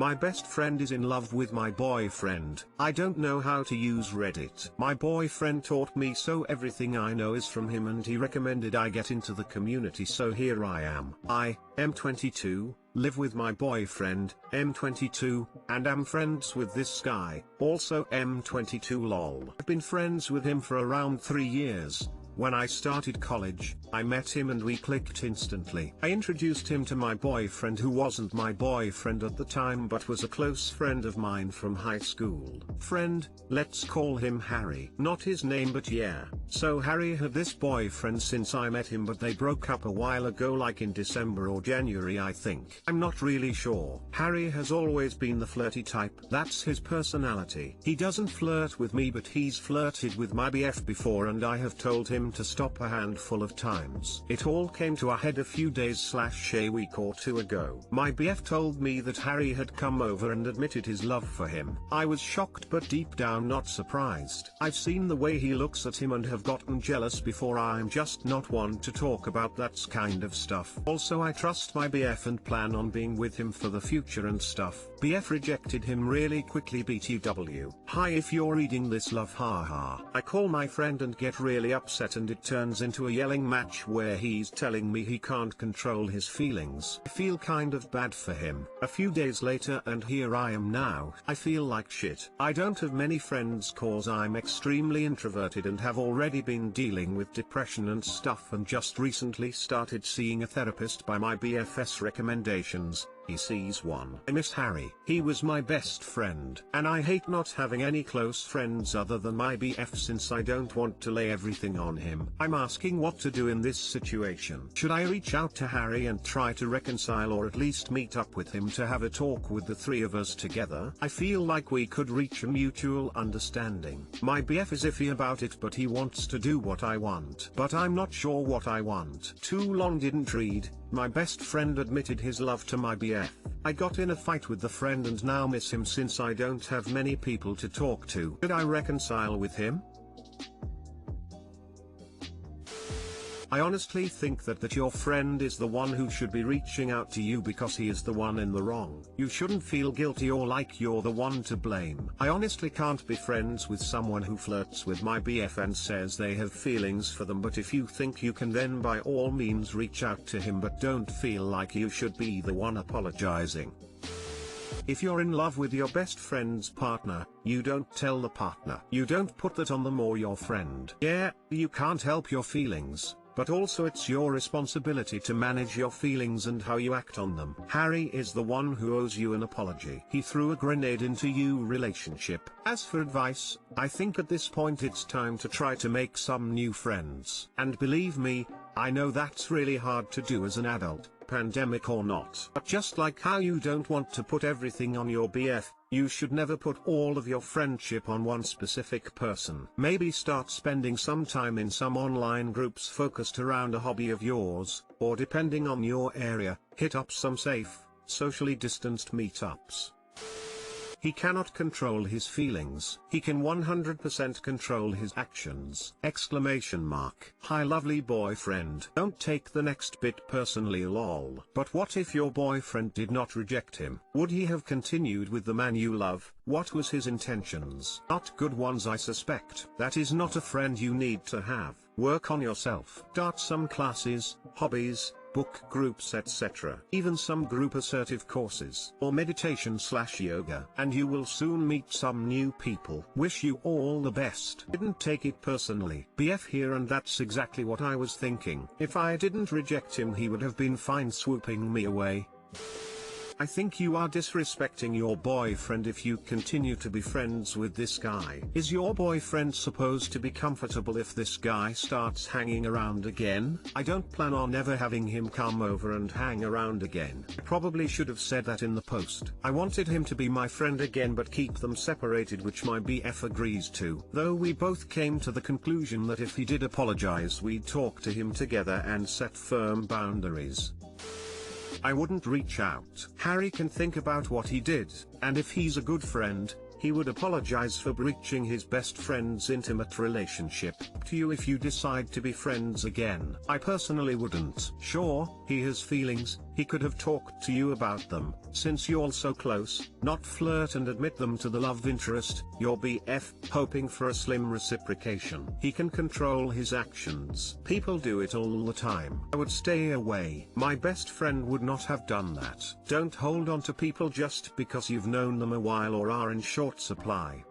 My best friend is in love with my boyfriend. I don't know how to use Reddit. My boyfriend taught me, so everything I know is from him, and he recommended I get into the community, so here I am. I am 22, live with my boyfriend, M22, and am friends with this guy, also M22 lol. I've been friends with him for around 3 years. When I started college, I met him and we clicked instantly. I introduced him to my boyfriend, who wasn't my boyfriend at the time but was a close friend of mine from high school. Friend, let's call him Harry. Not his name, but yeah. So Harry had this boyfriend since I met him, but they broke up a while ago, like in December or January I think. I'm not really sure. Harry has always been the flirty type. That's his personality. He doesn't flirt with me, but he's flirted with my BF before, and I have told him to stop a handful of times. It all came to a head a few days / a week or two ago. My BF told me that Harry had come over and admitted his love for him. I was shocked but deep down not surprised. I've seen the way he looks at him and have gotten jealous before. I'm just not one to talk about that kind of stuff. Also, I trust my BF and plan on being with him for the future and stuff. BF rejected him really quickly. BTW. Hi, if you're reading this, love, haha. I call my friend and get really upset, and it turns into a yelling match where he's telling me he can't control his feelings. I feel kind of bad for him. A few days later and here I am now. I feel like shit. I don't have many friends cause I'm extremely introverted and have already been dealing with depression and stuff, and just recently started seeing a therapist by my BF's recommendations. He sees one. I miss Harry. He was my best friend. And I hate not having any close friends other than my BF, since I don't want to lay everything on him. I'm asking what to do in this situation. Should I reach out to Harry and try to reconcile, or at least meet up with him to have a talk with the three of us together? I feel like we could reach a mutual understanding. My BF is iffy about it, but he wants to do what I want. But I'm not sure what I want. Too long didn't read. My best friend admitted his love to my BF. I got in a fight with the friend and now miss him since I don't have many people to talk to. Should I reconcile with him? I honestly think that your friend is the one who should be reaching out to you, because he is the one in the wrong. You shouldn't feel guilty or like you're the one to blame. I honestly can't be friends with someone who flirts with my BF and says they have feelings for them, but if you think you can, then by all means reach out to him, but don't feel like you should be the one apologizing. If you're in love with your best friend's partner, you don't tell the partner. You don't put that on them or your friend. Yeah, you can't help your feelings, but also it's your responsibility to manage your feelings and how you act on them. Harry is the one who owes you an apology. He threw a grenade into your relationship. As for advice, I think at this point it's time to try to make some new friends. And believe me, I know that's really hard to do as an adult, pandemic or not. But just like how you don't want to put everything on your BF, you should never put all of your friendship on one specific person. Maybe start spending some time in some online groups focused around a hobby of yours, or depending on your area, hit up some safe, socially distanced meetups. He cannot control his feelings. He can 100% control his actions! Exclamation mark. Hi lovely boyfriend. Don't take the next bit personally lol. But what if your boyfriend did not reject him? Would he have continued with the man you love? What was his intentions? Not good ones, I suspect. That is not a friend you need to have. Work on yourself. Start some classes, hobbies, book groups, etc. Even some group assertive courses or meditation/yoga, and you will soon meet some new people. Wish you all the best. Didn't take it personally. BF here, and that's exactly what I was thinking. If I didn't reject him, he would have been fine swooping me away. I think you are disrespecting your boyfriend if you continue to be friends with this guy. Is your boyfriend supposed to be comfortable if this guy starts hanging around again? I don't plan on ever having him come over and hang around again. I probably should have said that in the post. I wanted him to be my friend again but keep them separated, which my BF agrees to. Though we both came to the conclusion that if he did apologize, we'd talk to him together and set firm boundaries. I wouldn't reach out. Harry can think about what he did, and if he's a good friend, he would apologize for breaching his best friend's intimate relationship. Up to you if you decide to be friends again. I personally wouldn't. Sure, he has feelings, he could have talked to you about them, since you're so close, not flirt and admit them to the love interest, your BF, hoping for a slim reciprocation. He can control his actions. People do it all the time. I would stay away. My best friend would not have done that. Don't hold on to people just because you've known them a while or are in short supply.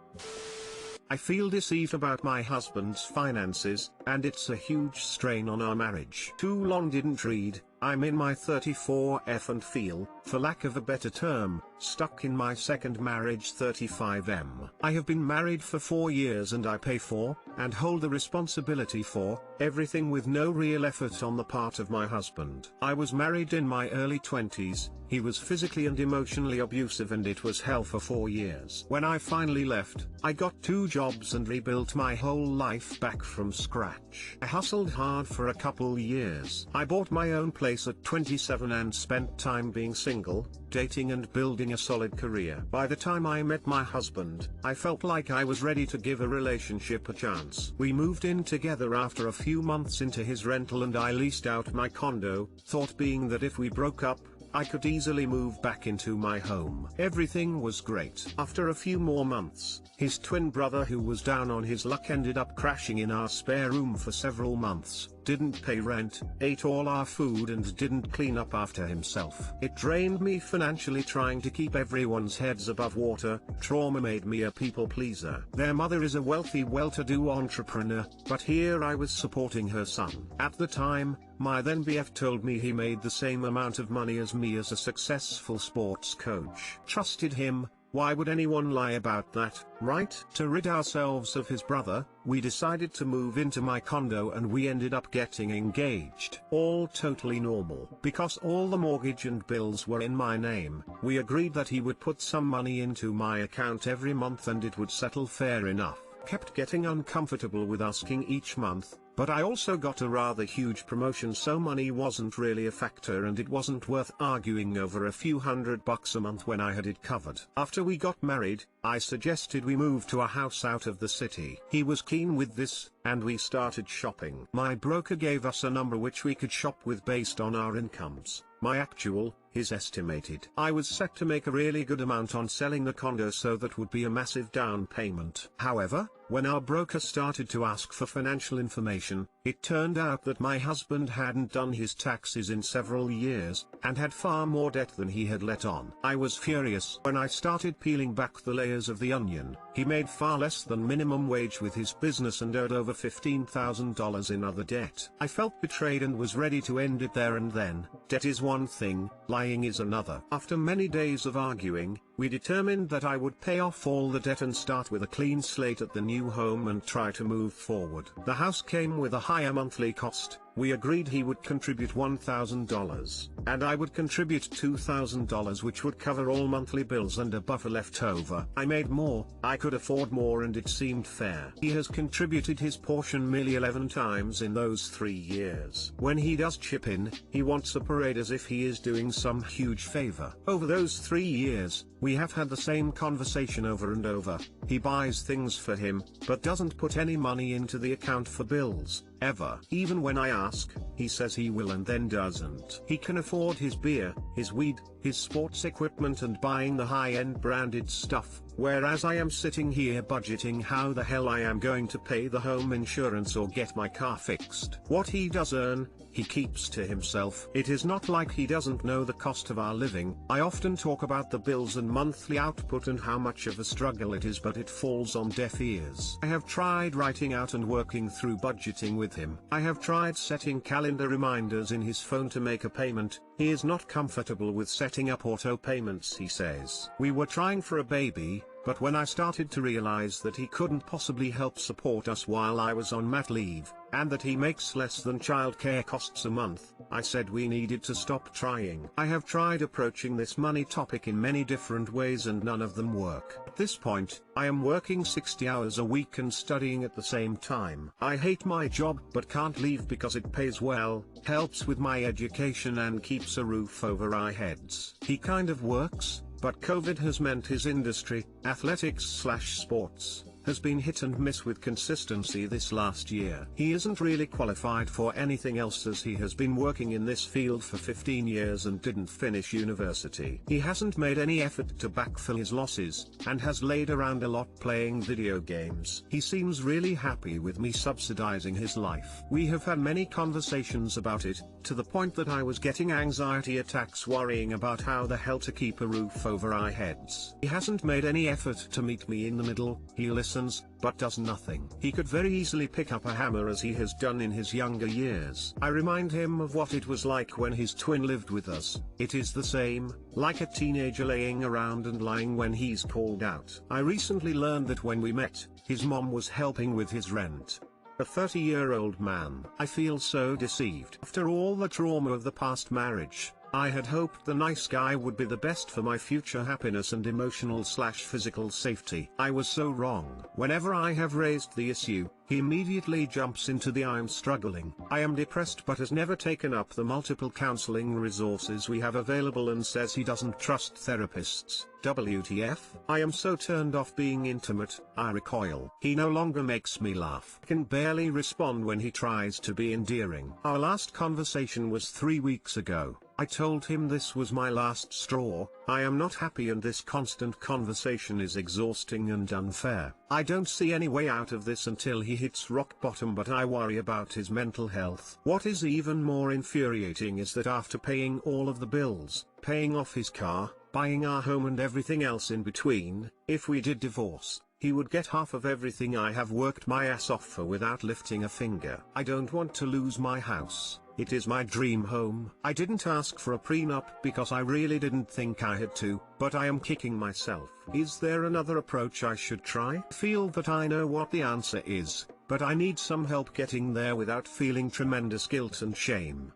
I feel deceived about my husband's finances, and it's a huge strain on our marriage. Too long didn't read. I'm in my 34F and feel, for lack of a better term, stuck in my second marriage 35M. I have been married for 4 years and I pay for, and hold the responsibility for, everything with no real effort on the part of my husband. I was married in my early 20s, he was physically and emotionally abusive and it was hell for 4 years. When I finally left, I got 2 jobs and rebuilt my whole life back from scratch. I hustled hard for a couple years. I bought my own place at 27 and spent time being single, dating and building a solid career. By the time I met my husband, I felt like I was ready to give a relationship a chance. We moved in together after a few months into his rental and I leased out my condo, thought being that if we broke up, I could easily move back into my home. Everything was great. After a few more months, his twin brother who was down on his luck ended up crashing in our spare room for several months, didn't pay rent, ate all our food and didn't clean up after himself. It drained me financially trying to keep everyone's heads above water. Trauma made me a people pleaser. Their mother is a wealthy, well-to-do entrepreneur, but here I was supporting her son. At the time, my then BF told me he made the same amount of money as me as a successful sports coach. Trusted him. Why would anyone lie about that, right? To rid ourselves of his brother, we decided to move into my condo and we ended up getting engaged. All totally normal. Because all the mortgage and bills were in my name, we agreed that he would put some money into my account every month and it would settle fair enough. Kept getting uncomfortable with asking each month, but I also got a rather huge promotion so money wasn't really a factor and it wasn't worth arguing over a few $100 a month when I had it covered. After we got married, I suggested we move to a house out of the city. He was keen with this, and we started shopping. My broker gave us a number which we could shop with based on our incomes. My actual, his estimated. I was set to make a really good amount on selling the condo, so that would be a massive down payment. However, when our broker started to ask for financial information, it turned out that my husband hadn't done his taxes in several years, and had far more debt than he had let on. I was furious. When I started peeling back the layers of the onion, he made far less than minimum wage with his business and owed over $15,000 in other debt. I felt betrayed and was ready to end it there and then. Debt is one thing, lying is another. After many days of arguing, we determined that I would pay off all the debt and start with a clean slate at the new home and try to move forward. The house came with a higher monthly cost. We agreed he would contribute $1,000, and I would contribute $2,000, which would cover all monthly bills and a buffer left over. I made more, I could afford more, and it seemed fair. He has contributed his portion nearly 11 times in those 3 years. When he does chip in, he wants a parade as if he is doing some huge favor. Over those 3 years, we have had the same conversation over and over. He buys things for him, but doesn't put any money into the account for bills, ever. Even when I ask, he says he will and then doesn't. He can afford his beer, his weed, his sports equipment and buying the high-end branded stuff, whereas I am sitting here budgeting how the hell I am going to pay the home insurance or get my car fixed. What he does earn, he keeps to himself. It is not like he doesn't know the cost of our living. I often talk about the bills and monthly output and how much of a struggle it is, but it falls on deaf ears. I have tried writing out and working through budgeting with him. I have tried setting calendar reminders in his phone to make a payment. He is not comfortable with setting up auto payments, he says. We were trying for a baby, but when I started to realize that he couldn't possibly help support us while I was on mat leave, and that he makes less than childcare costs a month, I said we needed to stop trying. I have tried approaching this money topic in many different ways and none of them work. At this point, I am working 60 hours a week and studying at the same time. I hate my job but can't leave because it pays well, helps with my education and keeps a roof over our heads. He kind of works, but COVID has meant his industry, athletics/sports, has been hit and miss with consistency this last year. He isn't really qualified for anything else as he has been working in this field for 15 years and didn't finish university. He hasn't made any effort to backfill his losses, and has laid around a lot playing video games. He seems really happy with me subsidizing his life. We have had many conversations about it, to the point that I was getting anxiety attacks worrying about how the hell to keep a roof over our heads. He hasn't made any effort to meet me in the middle. He listens, but does nothing. He could very easily pick up a hammer as he has done in his younger years. I remind him of what it was like when his twin lived with us. It is the same, like a teenager laying around and lying when he's called out. I recently learned that when we met, his mom was helping with his rent. A 30-year-old man. I feel so deceived. After all the trauma of the past marriage, I had hoped the nice guy would be the best for my future happiness and emotional/physical safety. I was so wrong. Whenever I have raised the issue, he immediately jumps into the "I'm struggling, I am depressed," but has never taken up the multiple counseling resources we have available and says he doesn't trust therapists. WTF? I am so turned off being intimate, I recoil. He no longer makes me laugh. Can barely respond when he tries to be endearing. Our last conversation was 3 weeks ago. I told him this was my last straw. I am not happy and this constant conversation is exhausting and unfair. I don't see any way out of this until he hits rock bottom, but I worry about his mental health. What is even more infuriating is that after paying all of the bills, paying off his car, buying our home and everything else in between, if we did divorce, he would get half of everything I have worked my ass off for without lifting a finger. I don't want to lose my house. It is my dream home. I didn't ask for a prenup because I really didn't think I had to, but I am kicking myself. Is there another approach I should try? I feel that I know what the answer is, but I need some help getting there without feeling tremendous guilt and shame.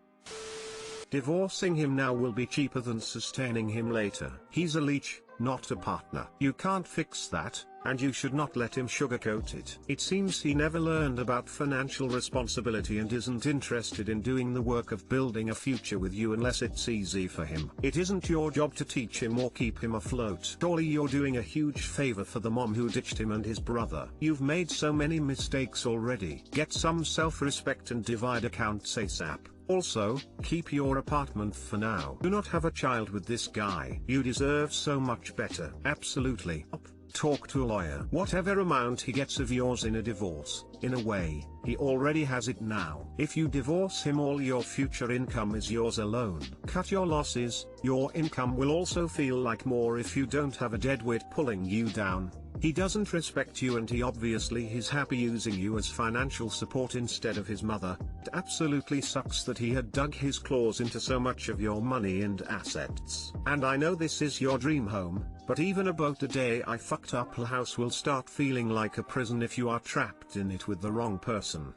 Divorcing him now will be cheaper than sustaining him later. He's a leech, not a partner. You can't fix that, and you should not let him sugarcoat it. It seems he never learned about financial responsibility and isn't interested in doing the work of building a future with you unless it's easy for him. It isn't your job to teach him or keep him afloat. Surely you're doing a huge favor for the mom who ditched him and his brother. You've made so many mistakes already. Get some self-respect and divide accounts ASAP. Also, keep your apartment for now. Do not have a child with this guy. You deserve so much better. Absolutely. Talk to a lawyer. Whatever amount he gets of yours in a divorce, in a way, he already has it now. If you divorce him, all your future income is yours alone. Cut your losses. Your income will also feel like more if you don't have a deadweight pulling you down. He doesn't respect you and he obviously is happy using you as financial support instead of his mother. It absolutely sucks that he had dug his claws into so much of your money and assets. And I know this is your dream home, but even about the day I fucked up, the house will start feeling like a prison if you are trapped in it with the wrong person.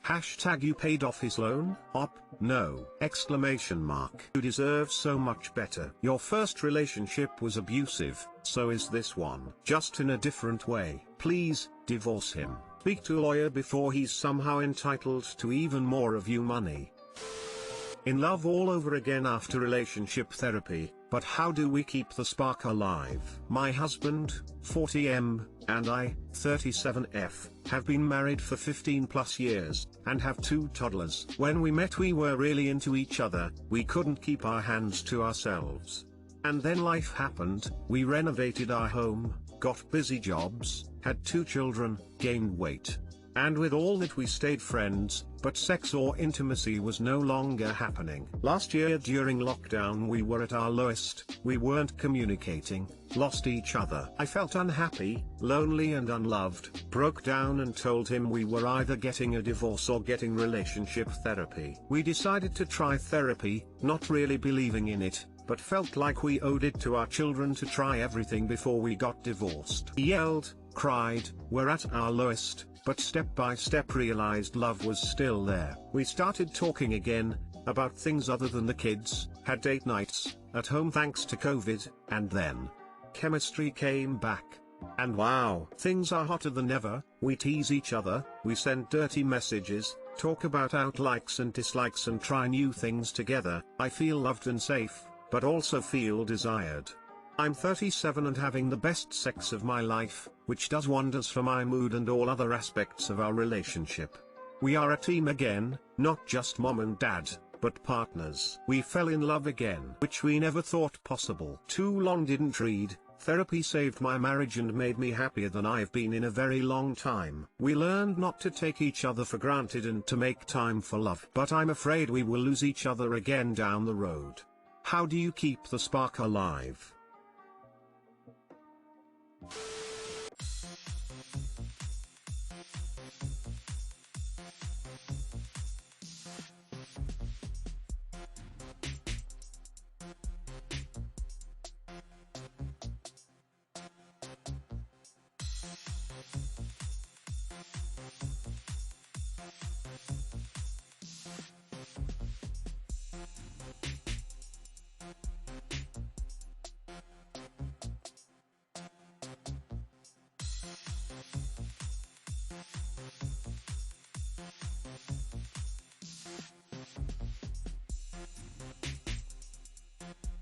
Hashtag you paid off his loan? No! Exclamation mark. You deserve so much better. Your first relationship was abusive, so is this one. Just in a different way. Please, divorce him. Speak to a lawyer before he's somehow entitled to even more of your money. In love all over again after relationship therapy, but how do we keep the spark alive? My husband, 40M, and I, 37F, have been married for 15 plus years, and have 2 toddlers. When we met we were really into each other, we couldn't keep our hands to ourselves. And then life happened, we renovated our home, got busy jobs, had 2 children, gained weight. And with all that we stayed friends, but sex or intimacy was no longer happening. Last year during lockdown we were at our lowest, we weren't communicating, lost each other. I felt unhappy, lonely and unloved, broke down and told him we were either getting a divorce or getting relationship therapy. We decided to try therapy, not really believing in it, but felt like we owed it to our children to try everything before we got divorced. He yelled, cried, we're at our lowest, but step by step realized love was still there. We started talking again, about things other than the kids, had date nights, at home thanks to COVID, and then chemistry came back. And wow, things are hotter than ever. We tease each other, we send dirty messages, talk about our likes and dislikes and try new things together. I feel loved and safe, but also feel desired. I'm 37 and having the best sex of my life, which does wonders for my mood and all other aspects of our relationship. We are a team again, not just mom and dad, but partners. We fell in love again, which we never thought possible. Too long didn't read. Therapy saved my marriage and made me happier than I've been in a very long time. We learned not to take each other for granted and to make time for love. But I'm afraid we will lose each other again down the road. How do you keep the spark alive?